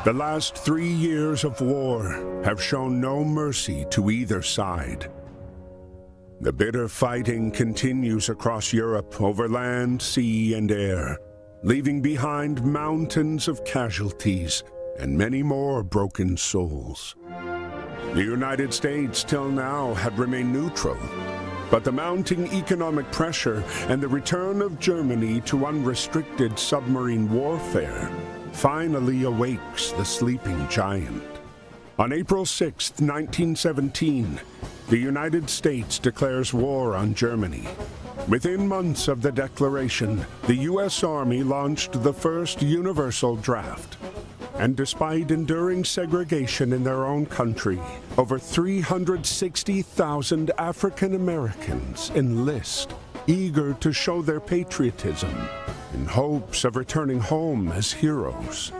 The last 3 years of war have shown no mercy to either side. The bitter fighting continues across Europe over land, sea, and air, leaving behind mountains of casualties and many more broken souls. The United States till now had remained neutral, but the mounting economic pressure and the return of Germany to unrestricted submarine warfare finally awakes the sleeping giant. On April 6, 1917, the United States declares war on Germany. Within months of the declaration, the U.S. Army launched the first universal draft. And despite enduring segregation in their own country, over 360,000 African Americans enlist, eager to show their patriotism in hopes of returning home as heroes.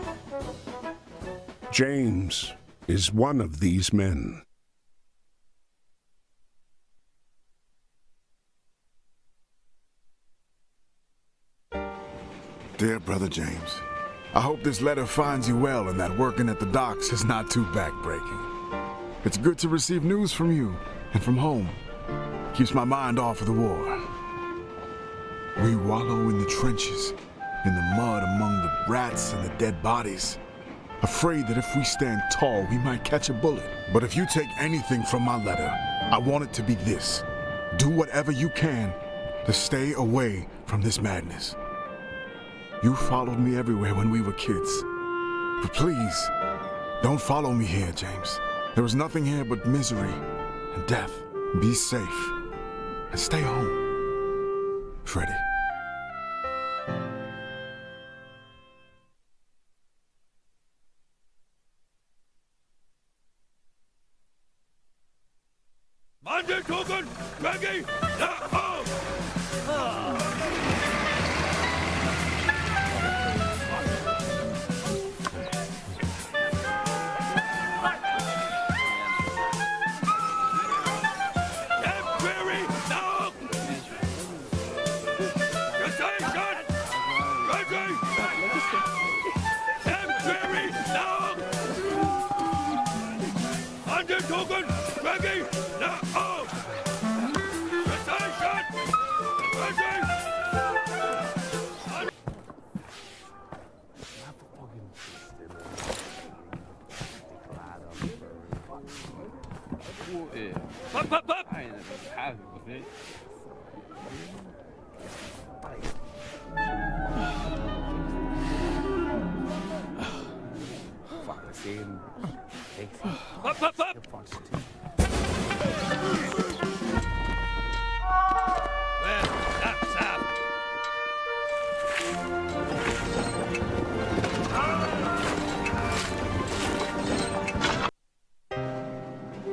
James is one of these men. Dear Brother James, I hope this letter finds you well and that working at the docks is not too backbreaking. It's good to receive news from you and from home. Keeps my mind off of the war. We wallow in the trenches, in the mud among the rats and the dead bodies, afraid that if we stand tall, we might catch a bullet. But if you take anything from my letter, I want it to be this. Do whatever you can to stay away from this madness. You followed me everywhere when we were kids. But please, don't follow me here, James. There is nothing here but misery and death. Be safe and stay home. Freddie.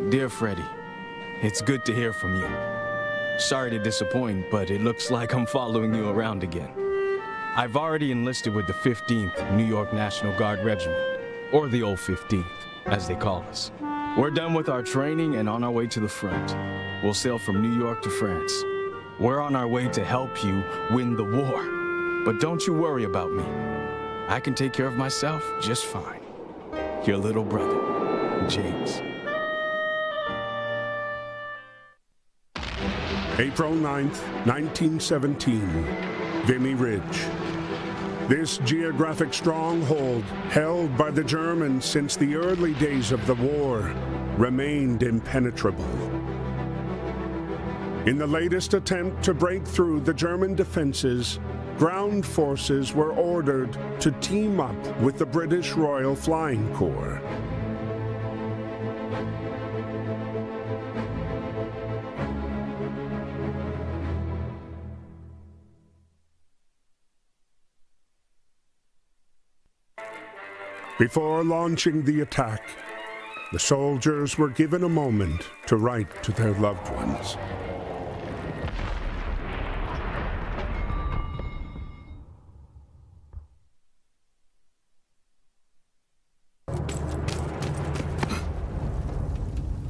Dear Freddie, it's good to hear from you. Sorry to disappoint, but it looks like I'm following you around again. I've already enlisted with the 15th New York National Guard Regiment, or the old 15th, as they call us. We're done with our training and on our way to the front. We'll sail from New York to France. We're on our way to help you win the war. But don't you worry about me. I can take care of myself just fine. Your little brother, James. April 9th, 1917, Vimy Ridge. This geographic stronghold, held by the Germans since the early days of the war, remained impenetrable. In the latest attempt to break through the German defenses, ground forces were ordered to team up with the British Royal Flying Corps. Before launching the attack, the soldiers were given a moment to write to their loved ones.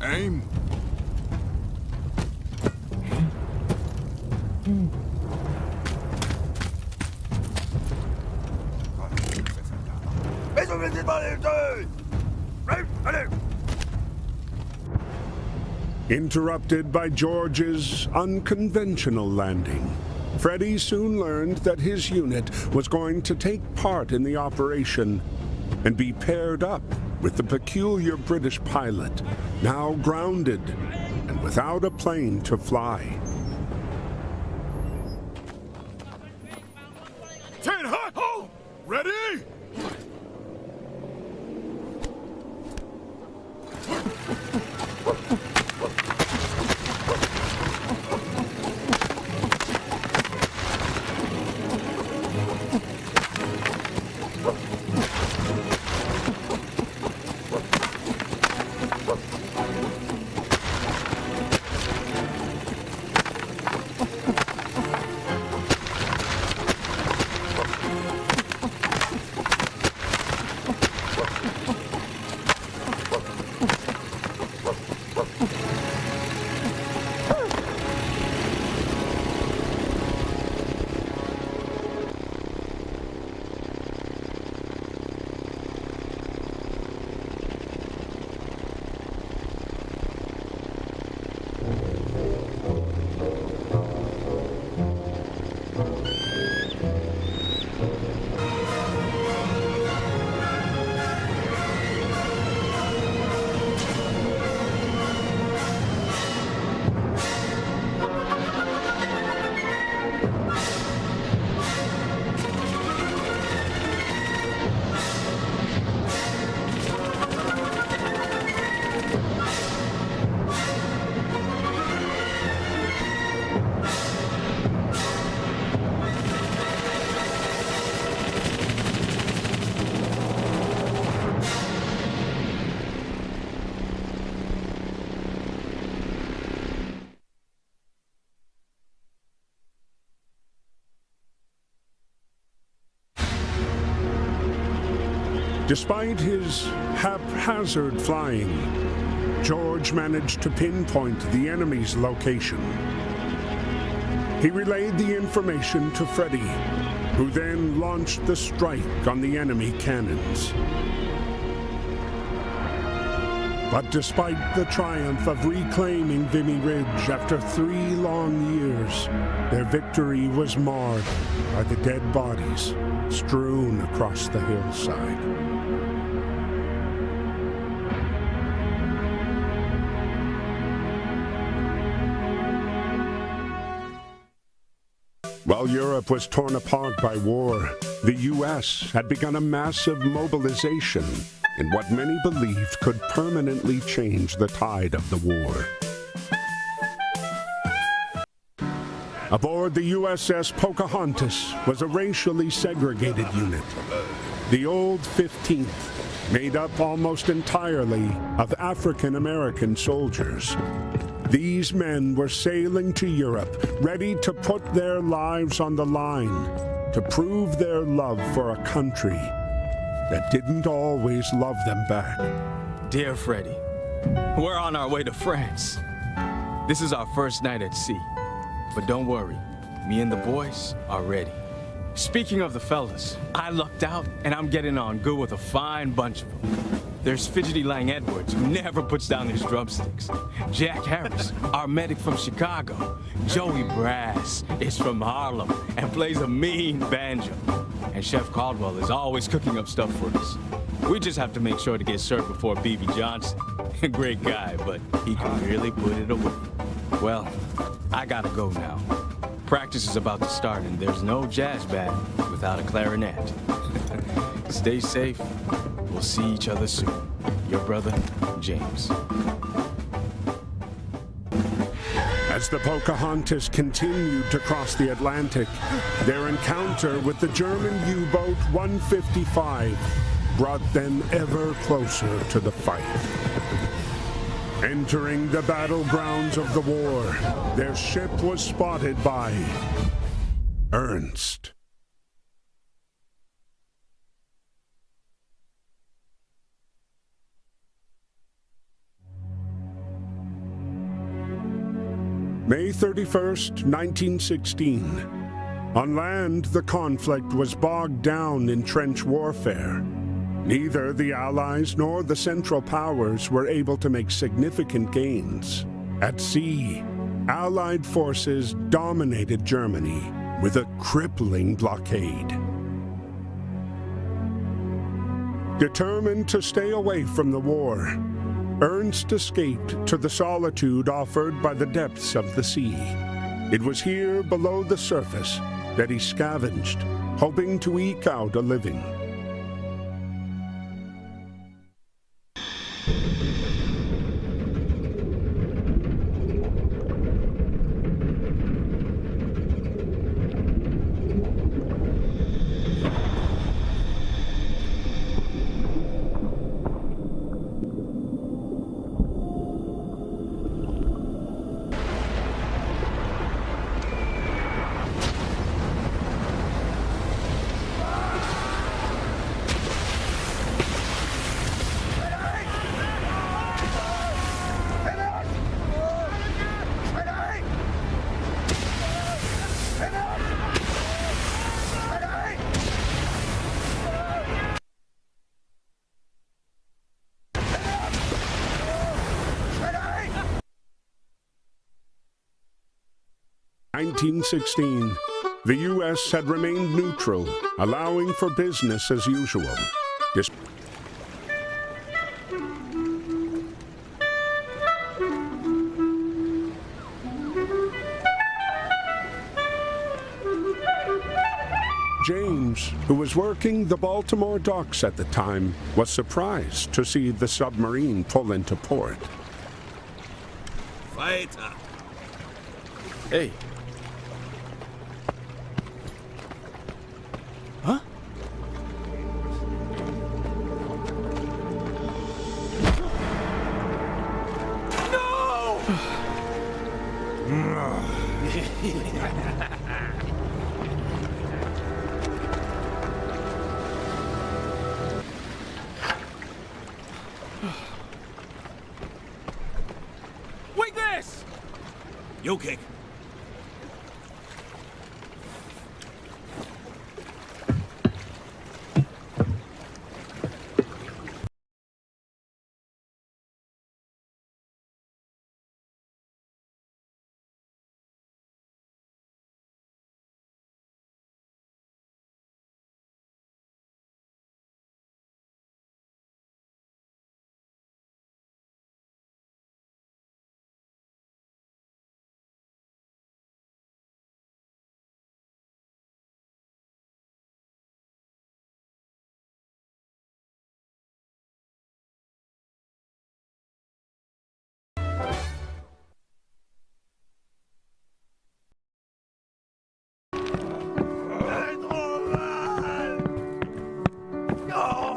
Aim. Interrupted by George's unconventional landing, Freddy soon learned that his unit was going to take part in the operation and be paired up with the peculiar British pilot, now grounded and without a plane to fly. 10 hot! Oh! Ready? Despite his haphazard flying, George managed to pinpoint the enemy's location. He relayed the information to Freddy, who then launched the strike on the enemy cannons. But despite the triumph of reclaiming Vimy Ridge after 3 long years, their victory was marred by the dead bodies strewn across the hillside. While Europe was torn apart by war, the U.S. had begun a massive mobilization in what many believed could permanently change the tide of the war. Aboard the USS Pocahontas was a racially segregated unit. The old 15th, made up almost entirely of African American soldiers. These men were sailing to Europe, ready to put their lives on the line, to prove their love for a country that didn't always love them back. Dear Freddy, we're on our way to France. This is our first night at sea. But don't worry, me and the boys are ready. Speaking of the fellas, I lucked out and I'm getting on good with a fine bunch of them. There's Fidgety Lang Edwards, who never puts down his drumsticks. Jack Harris, our medic from Chicago. Joey Brass is from Harlem and plays a mean banjo. And Chef Caldwell is always cooking up stuff for us. We just have to make sure to get served before B.B. Johnson. Great guy, but he can really put it away. Well, I gotta go now. Practice is about to start and there's no jazz band without a clarinet. Stay safe. We'll see each other soon. Your brother, James. As the Pocahontas continued to cross the Atlantic, their encounter with the German U-boat 155 brought them ever closer to the fight. Entering the battlegrounds of the war, their ship was spotted by Ernst. May 31st, 1916. On land, the conflict was bogged down in trench warfare. Neither the Allies nor the Central Powers were able to make significant gains. At sea, Allied forces dominated Germany with a crippling blockade. Determined to stay away from the war, Ernst escaped to the solitude offered by the depths of the sea. It was here below the surface that he scavenged, hoping to eke out a living. In 1916, the U.S. had remained neutral, allowing for business as usual. James, who was working the Baltimore docks at the time, was surprised to see the submarine pull into port. Weiter! Hey. Huh? Weakness! You kick.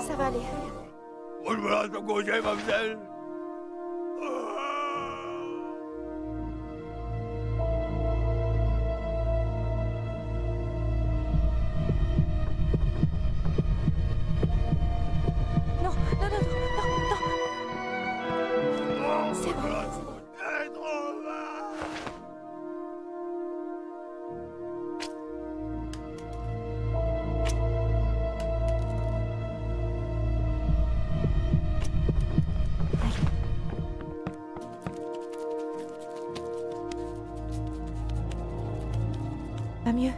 Ça va aller. Non, non, non, non, non, non. C'est bon. Va mieux.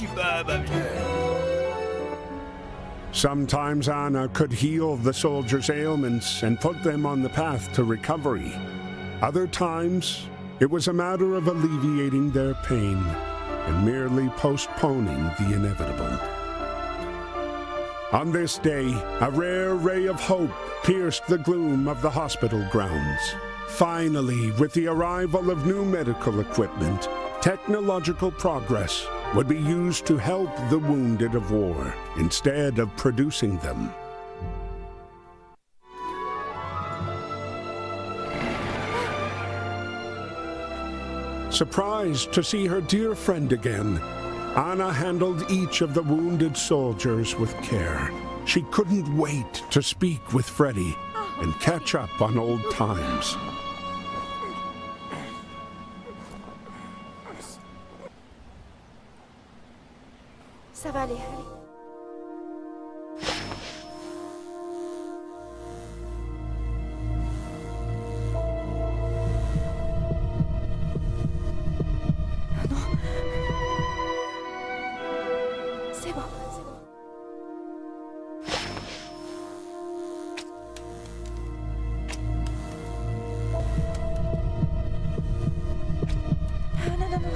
Voilà. Sometimes Anna could heal the soldiers' ailments and put them on the path to recovery. Other times, it was a matter of alleviating their pain and merely postponing the inevitable. On this day, a rare ray of hope pierced the gloom of the hospital grounds. Finally, with the arrival of new medical equipment, technological progress would be used to help the wounded of war instead of producing them. Surprised to see her dear friend again, Anna handled each of the wounded soldiers with care. She couldn't wait to speak with Freddy and catch up on old times. va aller. Ah non. C'est bon, c'est bon. Ah, non, non, non, non.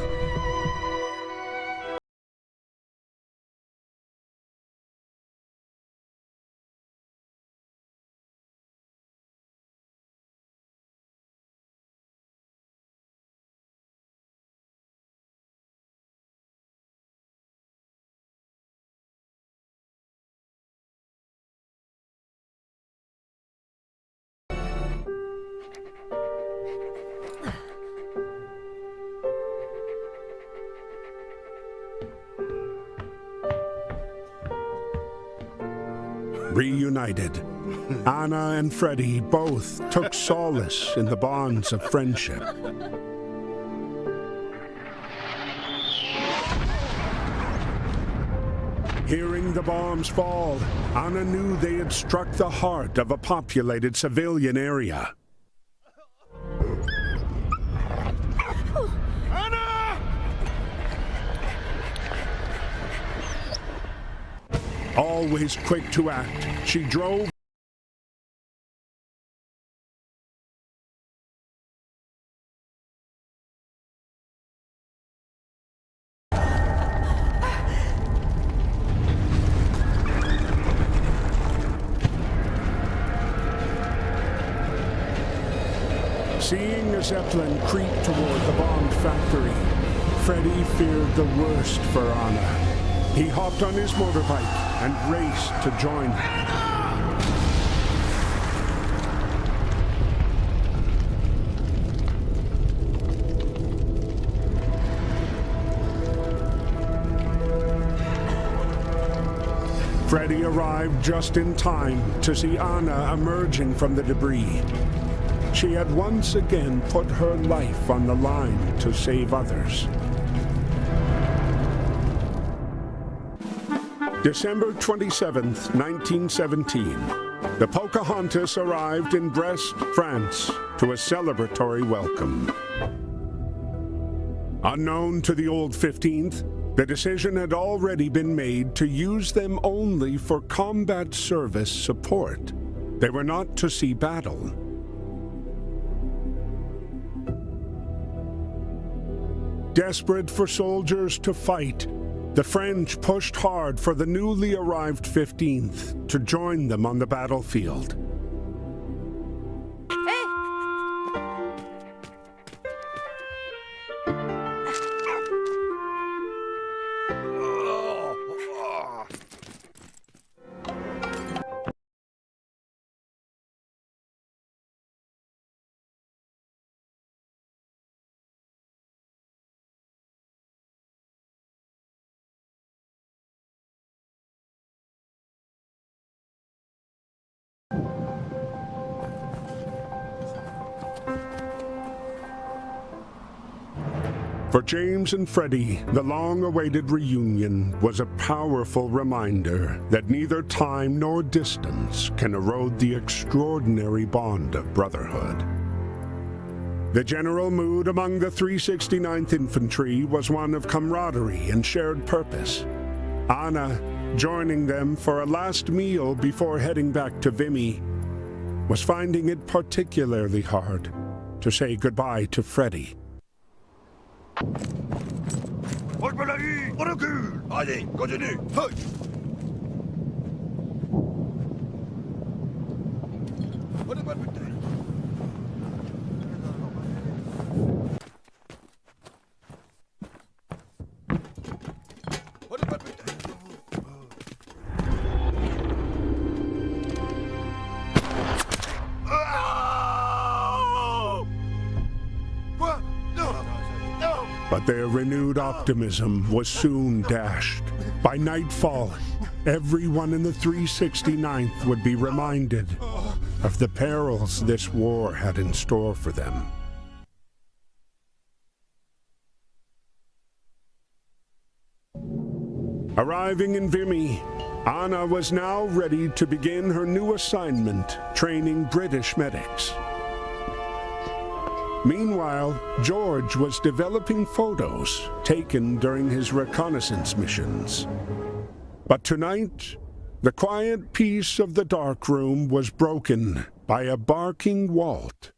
Reunited, Anna and Freddie both took solace in the bonds of friendship. Hearing the bombs fall, Anna knew they had struck the heart of a populated civilian area. Always quick to act, she drove Seeing a Zeppelin creep toward the bombed factory, Freddie feared the worst for Anna. He hopped on his motorbike and raced to join her. Freddie arrived just in time to see Anna emerging from the debris. She had once again put her life on the line to save others. December 27th, 1917, the Pocahontas arrived in Brest, France, to a celebratory welcome. Unknown to the Old 15th, the decision had already been made to use them only for combat service support. They were not to see battle. Desperate for soldiers to fight, the French pushed hard for the newly arrived 15th to join them on the battlefield. For James and Freddie, the long-awaited reunion was a powerful reminder that neither time nor distance can erode the extraordinary bond of brotherhood. The general mood among the 369th Infantry was one of camaraderie and shared purpose. Anna, joining them for a last meal before heading back to Vimy, was finding it particularly hard to say goodbye to Freddie. Montpellier, on recule. Allez, continue. Hey. But their renewed optimism was soon dashed. By nightfall, everyone in the 369th would be reminded of the perils this war had in store for them. Arriving in Vimy, Anna was now ready to begin her new assignment, training British medics. Meanwhile, George was developing photos taken during his reconnaissance missions. But tonight, the quiet peace of the dark room was broken by a barking Walt.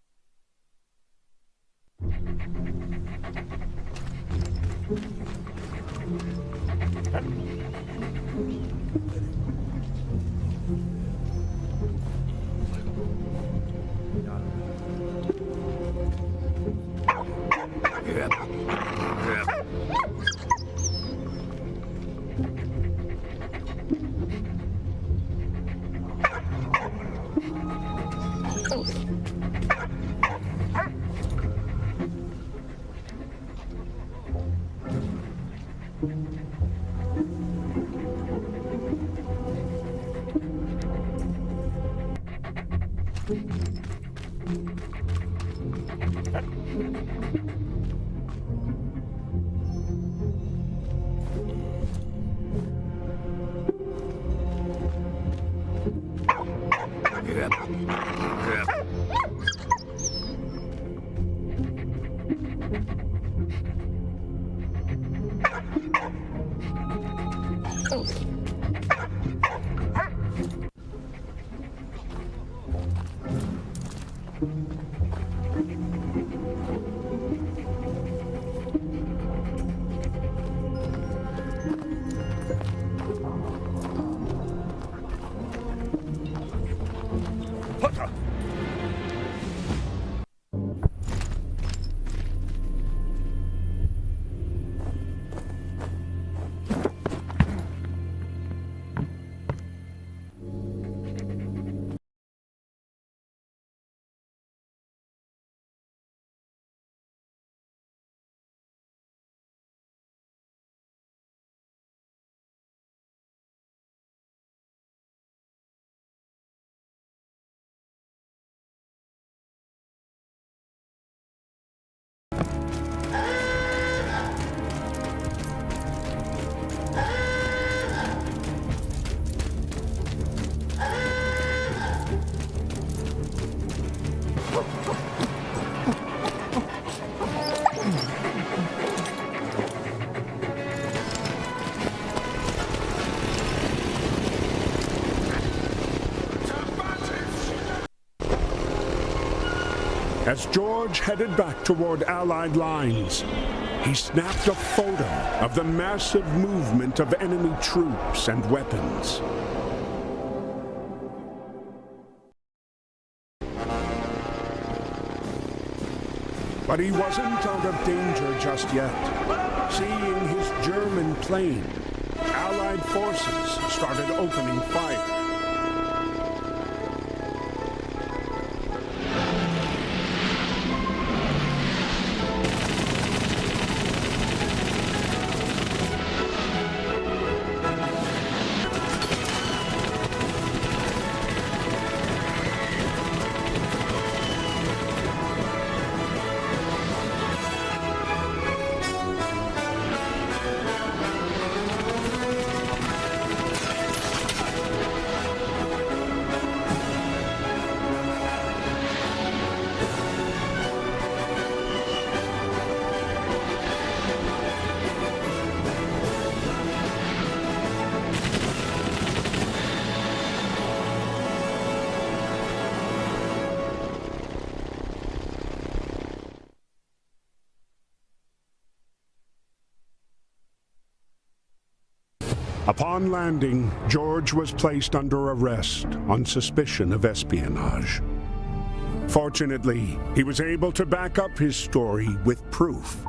Potter! As George headed back toward Allied lines, he snapped a photo of the massive movement of enemy troops and weapons. But he wasn't out of danger just yet. Seeing his German plane, Allied forces started opening fire. Upon landing, George was placed under arrest on suspicion of espionage. Fortunately, he was able to back up his story with proof.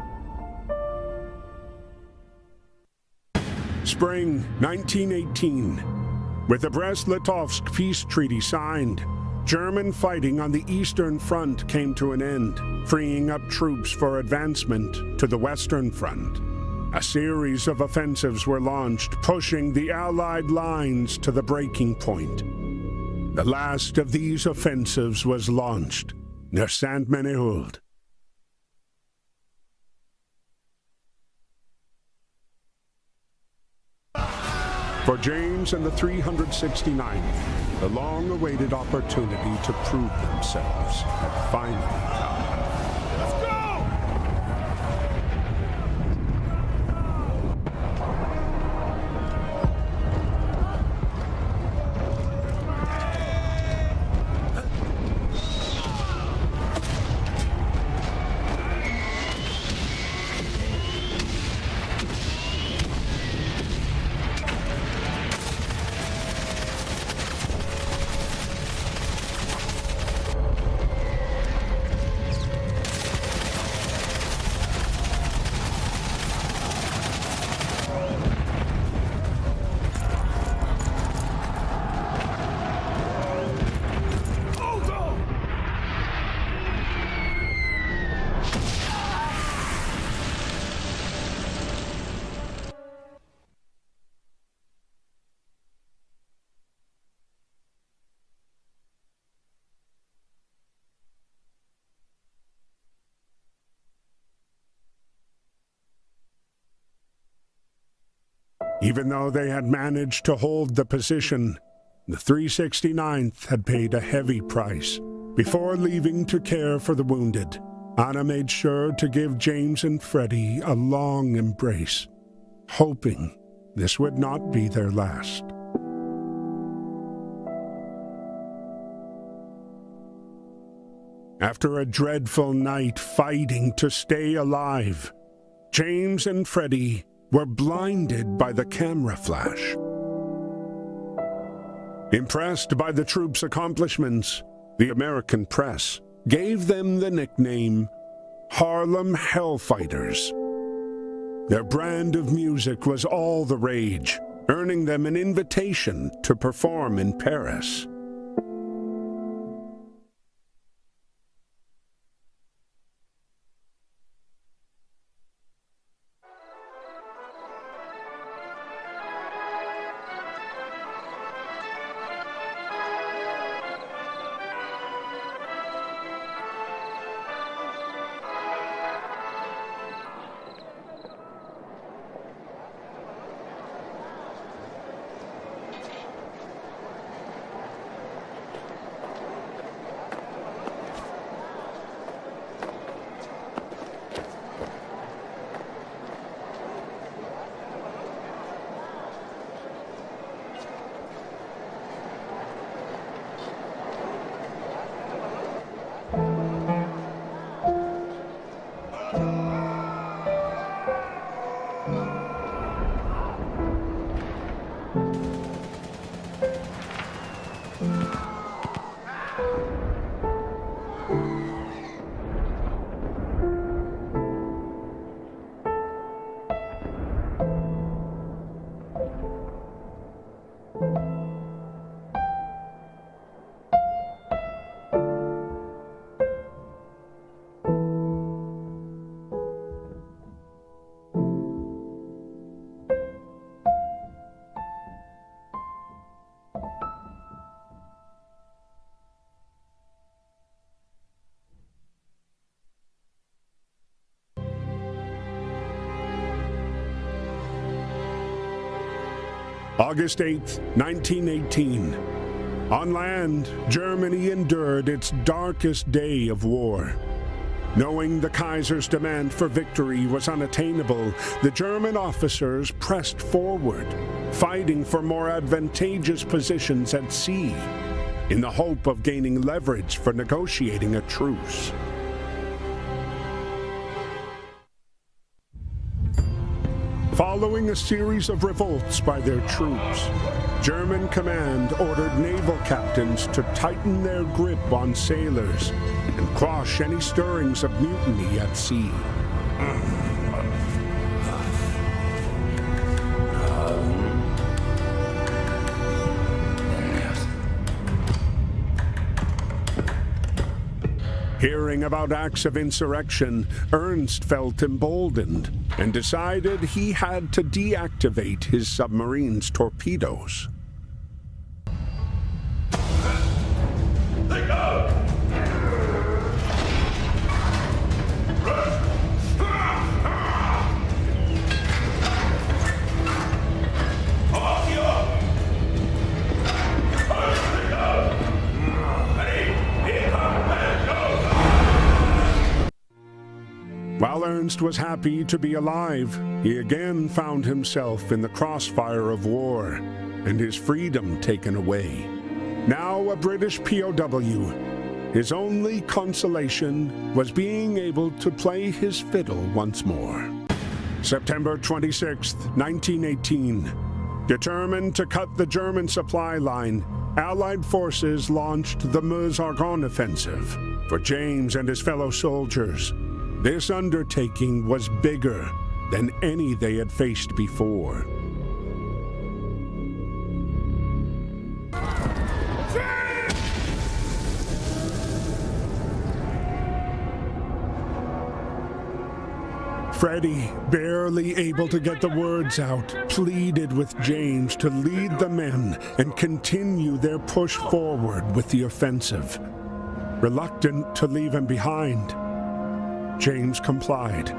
Spring 1918. With the Brest-Litovsk peace treaty signed, German fighting on the Eastern Front came to an end, freeing up troops for advancement to the Western Front. A series of offensives were launched, pushing the Allied lines to the breaking point. The last of these offensives was launched near Saint-Menehould. For James and the 369th, the long-awaited opportunity to prove themselves had finally come. Even though they had managed to hold the position, the 369th had paid a heavy price. Before leaving to care for the wounded, Anna made sure to give James and Freddie a long embrace, hoping this would not be their last. After a dreadful night fighting to stay alive, James and Freddie were blinded by the camera flash. Impressed by the troops' accomplishments, the American press gave them the nickname Harlem Hellfighters. Their brand of music was all the rage, earning them an invitation to perform in Paris. August 8, 1918. On land, Germany endured its darkest day of war. Knowing the Kaiser's demand for victory was unattainable, the German officers pressed forward, fighting for more advantageous positions at sea, in the hope of gaining leverage for negotiating a truce. Following a series of revolts by their troops, German command ordered naval captains to tighten their grip on sailors and quash any stirrings of mutiny at sea. Hearing about acts of insurrection, Ernst felt emboldened and decided he had to deactivate his submarine's torpedoes. While Ernst was happy to be alive, he again found himself in the crossfire of war and his freedom taken away. Now a British POW, his only consolation was being able to play his fiddle once more. September 26, 1918. Determined to cut the German supply line, Allied forces launched the Meuse-Argonne offensive. For James and his fellow soldiers, this undertaking was bigger than any they had faced before. Freddie, barely able to get the words out, pleaded with James to lead the men and continue their push forward with the offensive. Reluctant to leave him behind, James complied.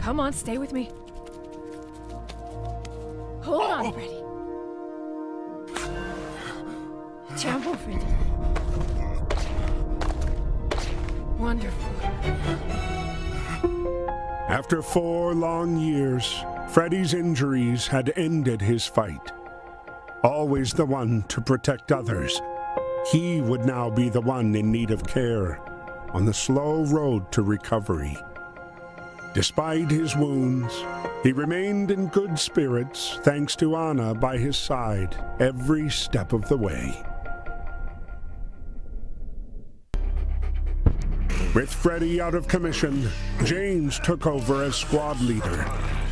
Come on, stay with me. Hold on, Freddy. Tempo, Freddy. Wonderful. After 4 long years, Freddy's injuries had ended his fight. Always the one to protect others, he would now be the one in need of care on the slow road to recovery. Despite his wounds, he remained in good spirits thanks to Anna by his side every step of the way. With Freddy out of commission, James took over as squad leader.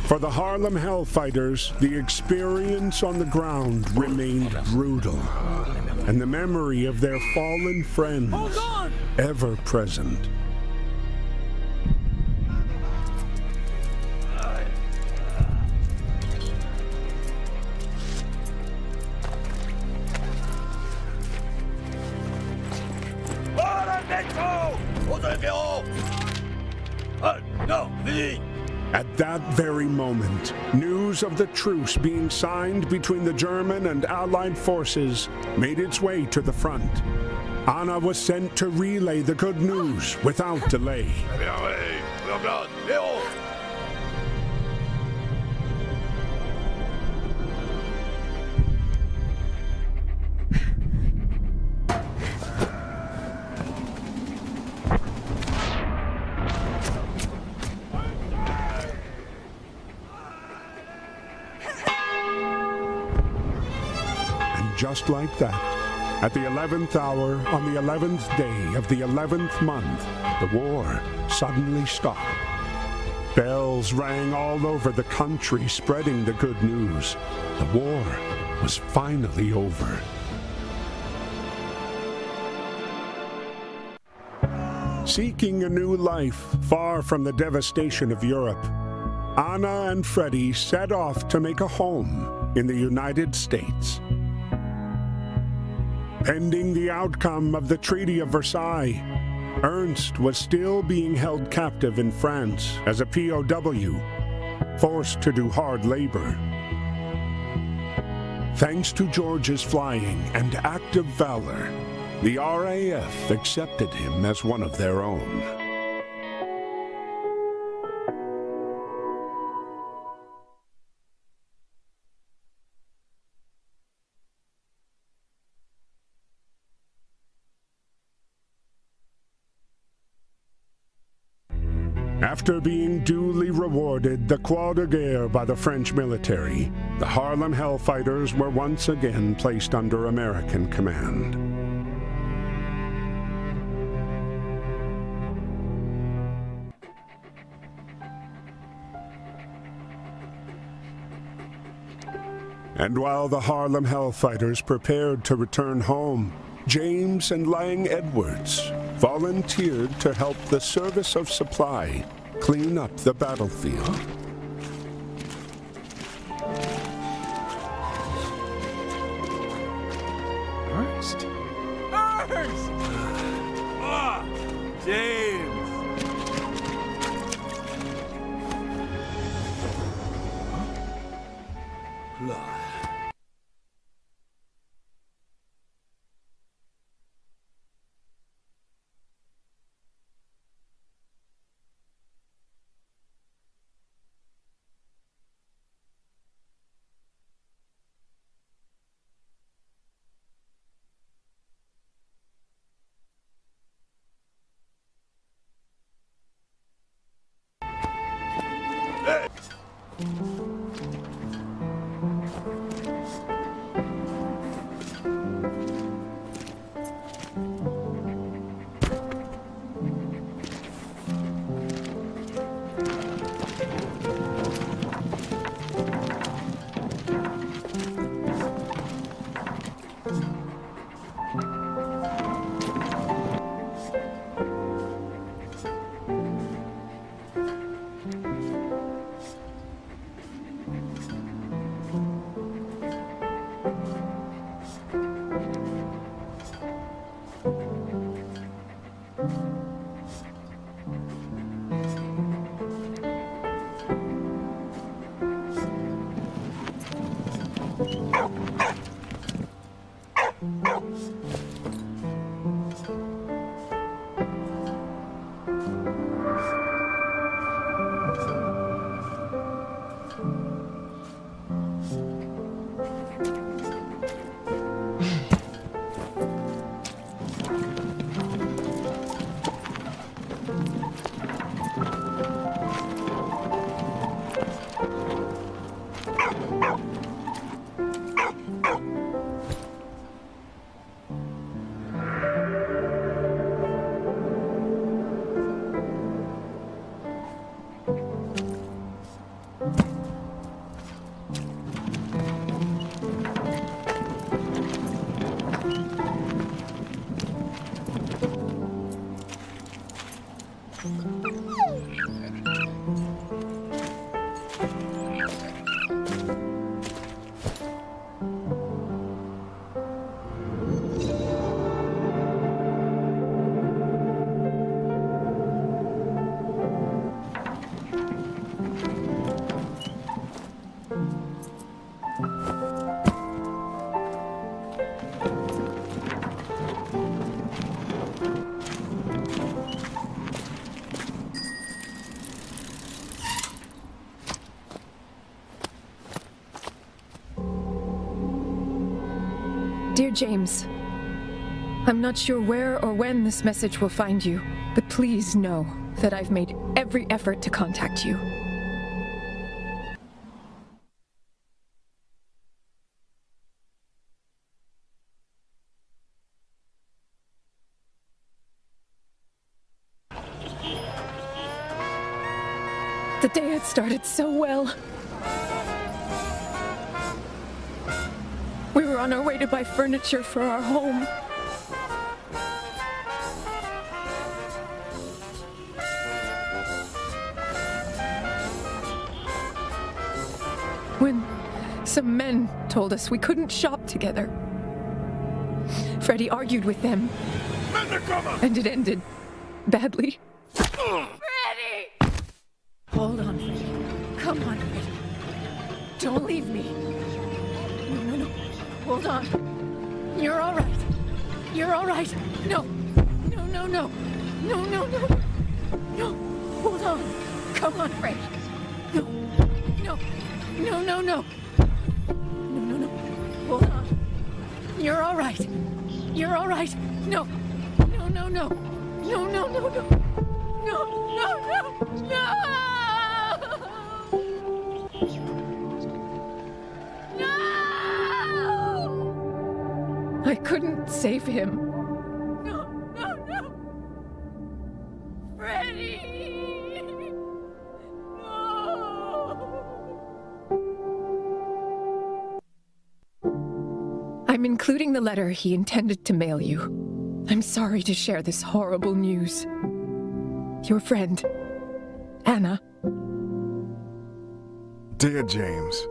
For the Harlem Hellfighters, the experience on the ground remained brutal, and the memory of their fallen friends ever present. At that very moment, news of the truce being signed between the German and Allied forces made its way to the front. Anna was sent to relay the good news without delay. Just like that, at the 11th hour, on the 11th day of the 11th month, the war suddenly stopped. Bells rang all over the country, spreading the good news. The war was finally over. Seeking a new life far from the devastation of Europe, Anna and Freddy set off to make a home in the United States. Pending the outcome of the Treaty of Versailles, Ernst was still being held captive in France as a POW, forced to do hard labor. Thanks to George's flying and active valor, the RAF accepted him as one of their own. After being duly rewarded the Croix de Guerre by the French military, the Harlem Hellfighters were once again placed under American command. And while the Harlem Hellfighters prepared to return home, James and Lang Edwards volunteered to help the Service of Supply clean up the battlefield. Ernst? Ernst! Ah, James! Dear James, I'm not sure where or when this message will find you, but please know that I've made every effort to contact you. The day had started so well. We were on our way to buy furniture for our home. When some men told us we couldn't shop together. Freddie argued with them, and it ended badly. Freddie! Hold on, Freddie. Come on, Freddie. Don't leave me. No. Hold on. You're all right. You're all right. No. No. Hold on. Come on, Freddie. No. Hold on. You're all right. You're all right. No. No. I couldn't save him. No. Freddie! No! I'm including the letter he intended to mail you. I'm sorry to share this horrible news. Your friend, Anna. Dear James,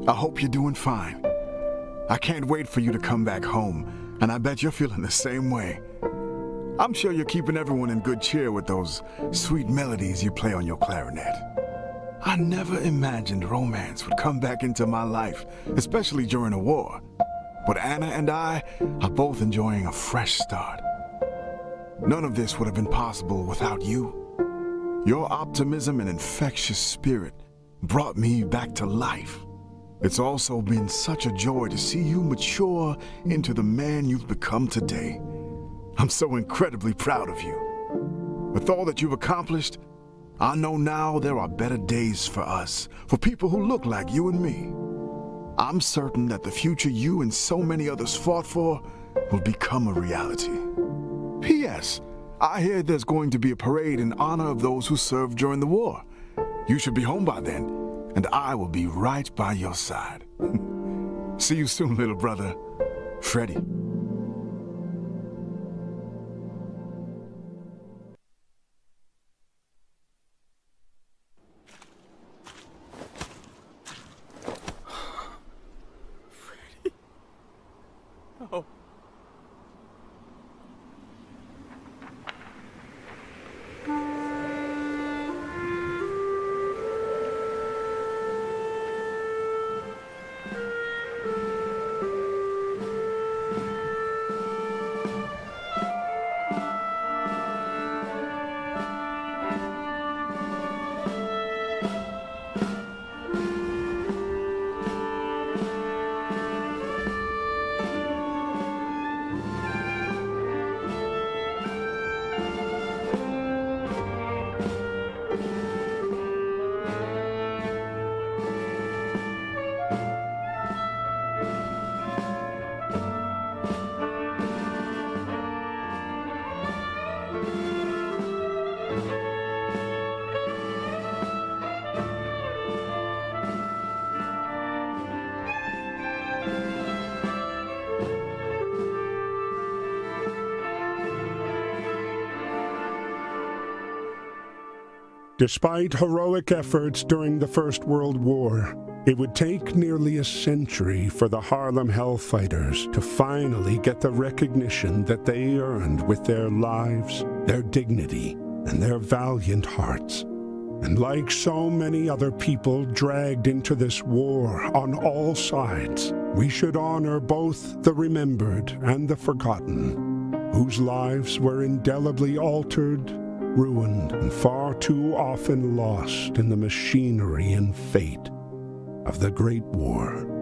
I hope you're doing fine. I can't wait for you to come back home, and I bet you're feeling the same way. I'm sure you're keeping everyone in good cheer with those sweet melodies you play on your clarinet. I never imagined romance would come back into my life, especially during a war. But Anna and I are both enjoying a fresh start. None of this would have been possible without you. Your optimism and infectious spirit brought me back to life. It's also been such a joy to see you mature into the man you've become today. I'm so incredibly proud of you. With all that you've accomplished, I know now there are better days for us, for people who look like you and me. I'm certain that the future you and so many others fought for will become a reality. P.S. I hear there's going to be a parade in honor of those who served during the war. You should be home by then, and I will be right by your side. See you soon, little brother. Freddie. Oh. Despite heroic efforts during the First World War, it would take nearly a century for the Harlem Hellfighters to finally get the recognition that they earned with their lives, their dignity, and their valiant hearts. And like so many other people dragged into this war on all sides, we should honor both the remembered and the forgotten, whose lives were indelibly altered, ruined, and far too often lost in the machinery and fate of the Great War.